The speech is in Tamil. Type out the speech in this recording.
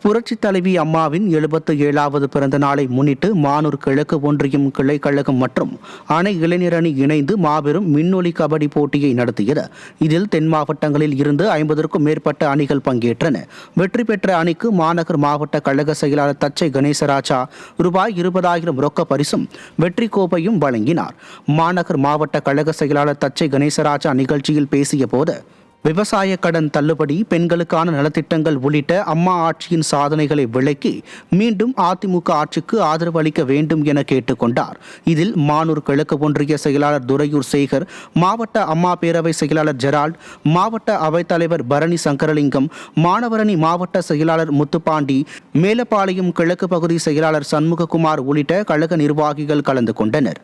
புரட்சித் தலைவி அம்மாவின் 77வது பிறந்த நாளை முன்னிட்டு மானூர் கிழக்கு ஒன்றியம் கிளைக்கழகம் மற்றும் அணை இளைஞர் அணி இணைந்து மாபெரும் மின்னொலி கபடி போட்டியை நடத்தியது. இதில் தென் மாவட்டங்களில் இருந்து 50க்கும் மேற்பட்ட அணிகள் பங்கேற்றன. வெற்றி பெற்ற அணிக்கு மாநகர் மாவட்ட கழக செயலாளர் தச்சை கணேசராஜா ரூபாய் 20,000 ரொக்க பரிசும் வெற்றி கோப்பையும் வழங்கினார். மாநகர் மாவட்ட கழக செயலாளர் தச்சை கணேசராஜா நிகழ்ச்சியில் பேசிய போது, விவசாய கடன் தள்ளுபடி, பெண்களுக்கான நலத்திட்டங்கள் உள்ளிட்ட அம்மா ஆட்சியின் சாதனைகளை விளக்கி மீண்டும் அதிமுக ஆட்சிக்கு ஆதரவு அளிக்க வேண்டும் என கேட்டுக்கொண்டார். இதில் மானூர் கிழக்கு ஒன்றிய செயலாளர் துரையூர் சேகர், மாவட்ட அம்மா பேரவை செயலாளர் ஜெரால்ட், மாவட்ட அவைத்தலைவர் பரணி சங்கரலிங்கம், மாணவரணி மாவட்ட செயலாளர் முத்துப்பாண்டி, மேலப்பாளையம் கிழக்கு பகுதி செயலாளர் சண்முககுமார் உள்ளிட்ட கழக நிர்வாகிகள் கலந்து கொண்டனர்.